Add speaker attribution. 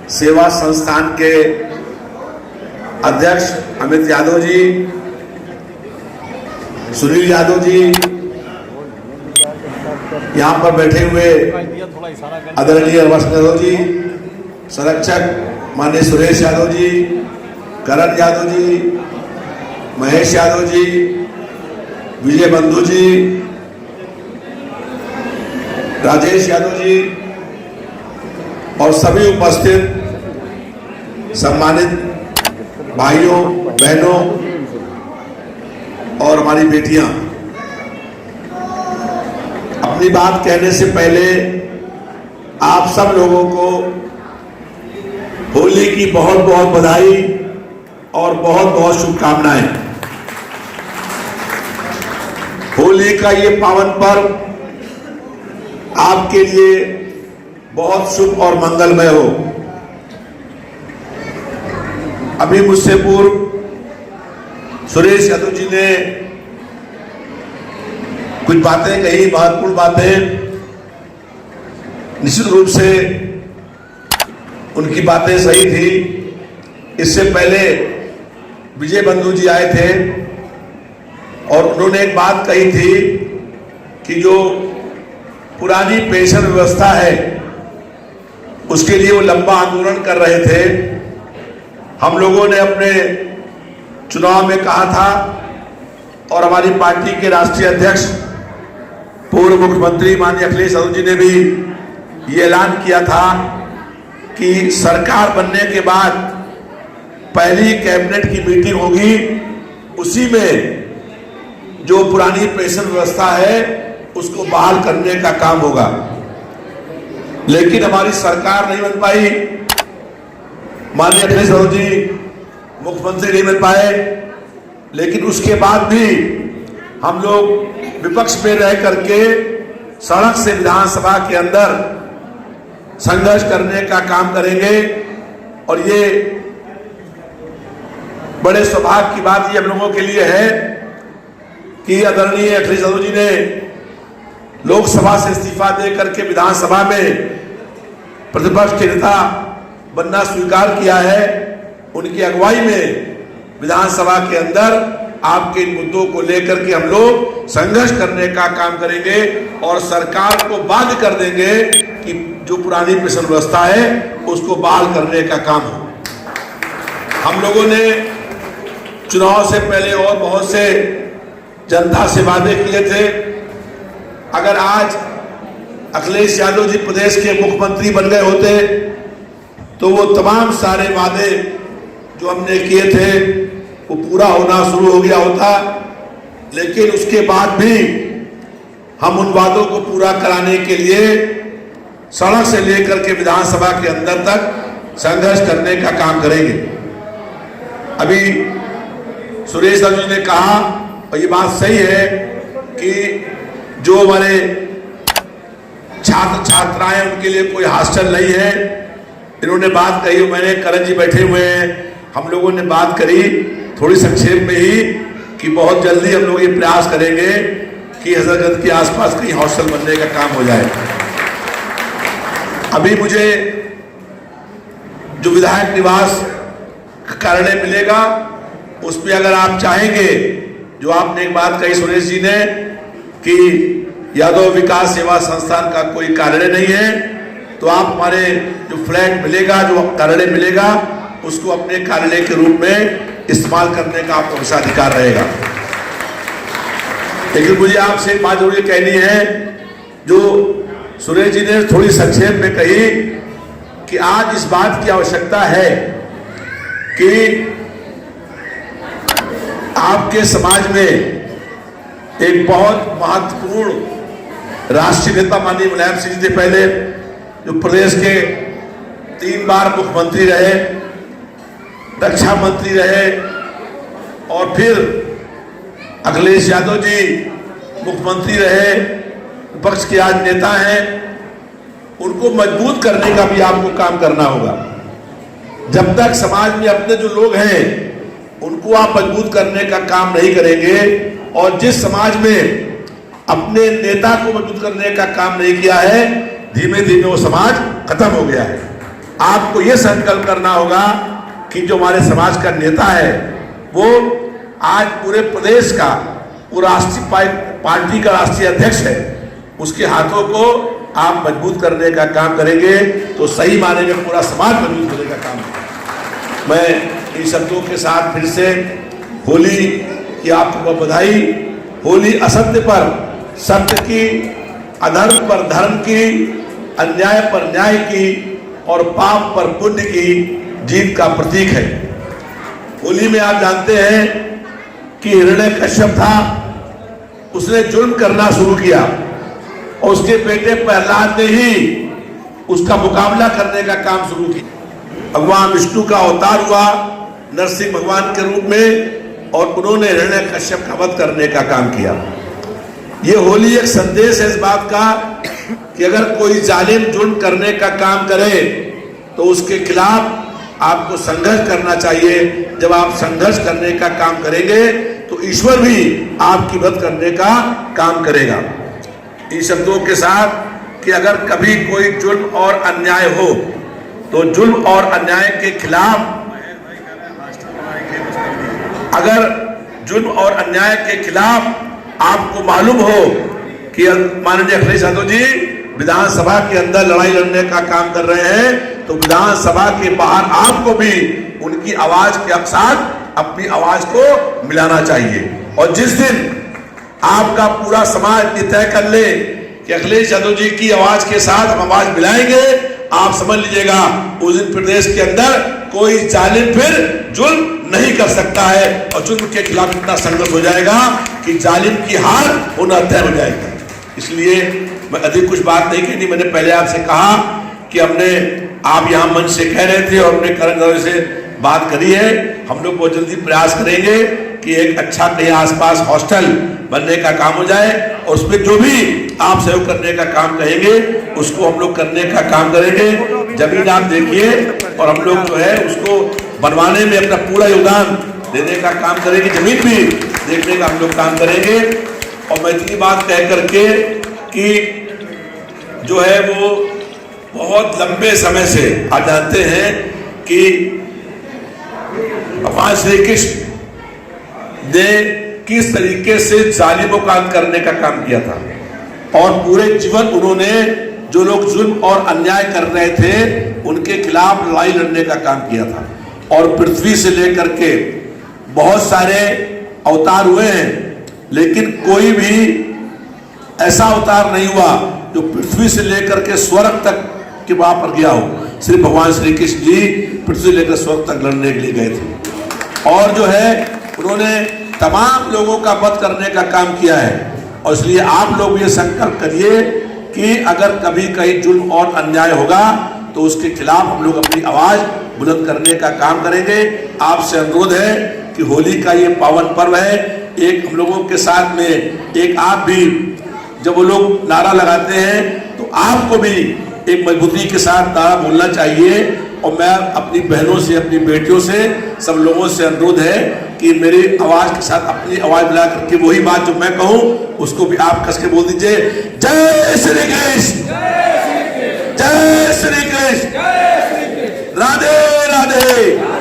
Speaker 1: सेवा संस्थान के अध्यक्ष अमित यादव जी, सुनील यादव जी, यहाँ पर बैठे हुए आदरणीय रवश यादव जी, संरक्षक माननीय सुरेश यादव जी, करण यादव जी, महेश यादव जी, विजय बंधु जी, राजेश यादव जी और सभी उपस्थित सम्मानित भाइयों बहनों और हमारी बेटियां, अपनी बात कहने से पहले आप सब लोगों को होली की बहुत बहुत बधाई और बहुत बहुत शुभकामनाएं। होली का ये पावन पर्व आपके लिए बहुत शुभ और मंगलमय हो। अभी मुझसे पूर्व सुरेश यादव जी ने कुछ बातें कही, महत्वपूर्ण बातें। निश्चित रूप से उनकी बातें सही थी। इससे पहले विजय बंधु जी आए थे और उन्होंने एक बात कही थी कि जो पुरानी पेंशन व्यवस्था है उसके लिए वो लंबा आंदोलन कर रहे थे। हम लोगों ने अपने चुनाव में कहा था और हमारी पार्टी के राष्ट्रीय अध्यक्ष पूर्व मुख्यमंत्री माननीय अखिलेश यादव जी ने भी ये ऐलान किया था कि सरकार बनने के बाद पहली कैबिनेट की मीटिंग होगी, उसी में जो पुरानी पेंशन व्यवस्था है उसको बहाल करने का काम होगा। लेकिन हमारी सरकार नहीं बन पाई, माननीय अखिलेश यादव जी मुख्यमंत्री नहीं बन पाए। लेकिन उसके बाद भी हम लोग विपक्ष में रह करके सड़क से विधानसभा के अंदर संघर्ष करने का काम करेंगे। और ये बड़े सौभाग्य की बात ये हम लोगों के लिए है कि आदरणीय अखिलेश यादव जी ने लोकसभा से इस्तीफा दे करके विधानसभा में प्रतिपक्ष के नेता बनना स्वीकार किया है। उनकी अगुवाई में विधानसभा के अंदर आपके इन मुद्दों को लेकर के हम लोग संघर्ष करने का काम करेंगे और सरकार को बाध्य कर देंगे कि जो पुरानी पेंशन व्यवस्था है उसको बहाल करने का काम हो। हम लोगों ने चुनाव से पहले और बहुत से जनता से वादे किए थे। अगर आज अखिलेश यादव जी प्रदेश के मुख्यमंत्री बन गए होते तो वो तमाम सारे वादे जो हमने किए थे वो पूरा होना शुरू हो गया होता। लेकिन उसके बाद भी हम उन वादों को पूरा कराने के लिए सड़क से लेकर के विधानसभा के अंदर तक संघर्ष करने का काम करेंगे। अभी सुरेश यादव जी ने कहा और ये बात सही है कि जो हमारे छात्र छात्राएं उनके लिए कोई हॉस्टल नहीं है। इन्होंने बात कही, मैंने करण जी बैठे हुए हैं, हम लोगों ने बात करी थोड़ी संक्षेप में ही कि बहुत जल्दी हम लोग ये प्रयास करेंगे कि हजरतगंज के आसपास कहीं हॉस्टल बनने का काम हो जाए। अभी मुझे जो विधायक निवास कार्यालय मिलेगा उस पर अगर आप चाहेंगे, जो आपने एक बात कही सुरेश जी ने कि यादव विकास सेवा संस्थान का कोई कार्यालय नहीं है, तो आप हमारे जो फ्लैट मिलेगा, जो कार्यालय मिलेगा, उसको अपने कार्यालय के रूप में इस्तेमाल करने का आपको हमेशा अधिकार रहेगा। लेकिन मुझे आपसे एक बात जरूर कहनी है, जो सुरेश जी ने थोड़ी संक्षेप में कही कि आज इस बात की आवश्यकता है कि आपके समाज में एक बहुत महत्वपूर्ण राष्ट्रीय नेता माननीय मुलायम सिंह जी पहले जो प्रदेश के 3 बार मुख्यमंत्री रहे, रक्षा मंत्री रहे और फिर अखिलेश यादव जी मुख्यमंत्री रहे, विपक्ष के आज नेता हैं, उनको मजबूत करने का भी आपको काम करना होगा। जब तक समाज में अपने जो लोग हैं उनको आप मजबूत करने का काम नहीं करेंगे और जिस समाज में अपने नेता को मजबूत करने का काम नहीं किया है, धीमे धीमे वो समाज खत्म हो गया है। आपको ये संकल्प करना होगा कि जो हमारे समाज का नेता है वो आज पूरे प्रदेश का, वो राष्ट्रीय पार्टी का राष्ट्रीय अध्यक्ष है, उसके हाथों को आप मजबूत करने का काम करेंगे तो सही माने में पूरा समाज मजबूत होने का काम करेगा। मैं इन शब्दों के साथ फिर से होली की आपको बधाई। होली असत्य पर सत्य की, अधर्म पर धर्म की, अन्याय पर न्याय की और पाप पर पुण्य की जीत का प्रतीक है। होली में आप जानते हैं कि हिरण्यकश्यप था, उसने जुल्म करना शुरू किया और उसके बेटे प्रहलाद ने ही उसका मुकाबला करने का काम शुरू किया। भगवान विष्णु का अवतार हुआ नरसिंह भगवान के रूप में और उन्होंने हिरण्यकश्यप का वध करने का काम किया। ये होली एक संदेश है इस बात का कि अगर कोई जालिम जुल्म करने का काम करे तो उसके खिलाफ आपको संघर्ष करना चाहिए। जब आप संघर्ष करने का काम करेंगे तो ईश्वर भी आपकी मदद करने का काम करेगा। इन शब्दों के साथ कि अगर कभी कोई जुल्म और अन्याय हो तो जुल्म और अन्याय के खिलाफ, अगर जुल्म और अन्याय के खिलाफ आपको मालूम हो कि माननीय अखिलेश यादव जी विधानसभा के अंदर लड़ाई लड़ने का काम कर रहे हैं तो विधानसभा के बाहर आपको भी उनकी आवाज के साथ अपनी आवाज को मिलाना चाहिए। और जिस दिन आपका पूरा समाज ये तय कर ले कि अखिलेश यादव जी की आवाज के साथ हम आवाज मिलाएंगे, आप समझ लीजिएगा उस दिन प्रदेश के अंदर कोई जालिम फिर जुल्म नहीं कर सकता है और जुल्म के खिलाफ इतना संघर्ष हो जाएगा कि जालिम की हार होना तय हो जाएगा। इसलिए मैं अधिक कुछ बात नहीं कहनी। मैंने पहले आपसे कहा कि आप यहाँ मंच से कह रहे थे और हमने करण से बात करी है। हम लोग बहुत जल्दी प्रयास करेंगे कि एक अच्छा कहीं आसपास हॉस्टल बनने का काम हो जाए और उसमें जो भी आप सहयोग करने का काम कहेंगे उसको हम लोग करने का काम करेंगे। जमीन आप देखिए और हम लोग जो है उसको बनवाने में अपना पूरा योगदान देने का काम करेंगे। जमीन भी देखने का हम लोग काम करेंगे। और मैं इतनी बात कह करके कि जो है वो बहुत लंबे समय से आप जानते हैं कि भगवान श्री कृष्ण ने किस तरीके से जालिमों का अंत करने का काम किया था और पूरे जीवन उन्होंने जो लोग जुल्म और अन्याय कर रहे थे उनके खिलाफ लड़ाई लड़ने का काम किया था। और पृथ्वी से लेकर के बहुत सारे अवतार हुए हैं लेकिन कोई भी ऐसा अवतार नहीं हुआ जो पृथ्वी से लेकर के स्वर्ग तक के वहां पर गया हो। सिर्फ भगवान श्री कृष्ण जी पृथ्वी से लेकर स्वर्ग तक लड़ने के लिए गए थे और जो है उन्होंने तमाम लोगों का वध करने का काम किया है। और इसलिए आप लोग ये संकल्प करिए कि अगर कभी कहीं जुल्म और अन्याय होगा तो उसके खिलाफ हम लोग अपनी आवाज बुलंद करने का काम करेंगे। आपसे अनुरोध है कि होली का ये पावन पर्व है, एक हम लोगों के साथ में एक आप भी जब वो लोग नारा लगाते हैं तो आपको भी एक मजबूती के साथ नारा बोलना चाहिए। और मैं अपनी बहनों से, अपनी बेटियों से, सब लोगों से अनुरोध है कि मेरी आवाज के साथ अपनी आवाज मिला करके वही बात जो मैं कहूं उसको भी आप कस के बोल दीजिए। जय श्री कृष्ण, जय श्री कृष्ण, राधे राधे।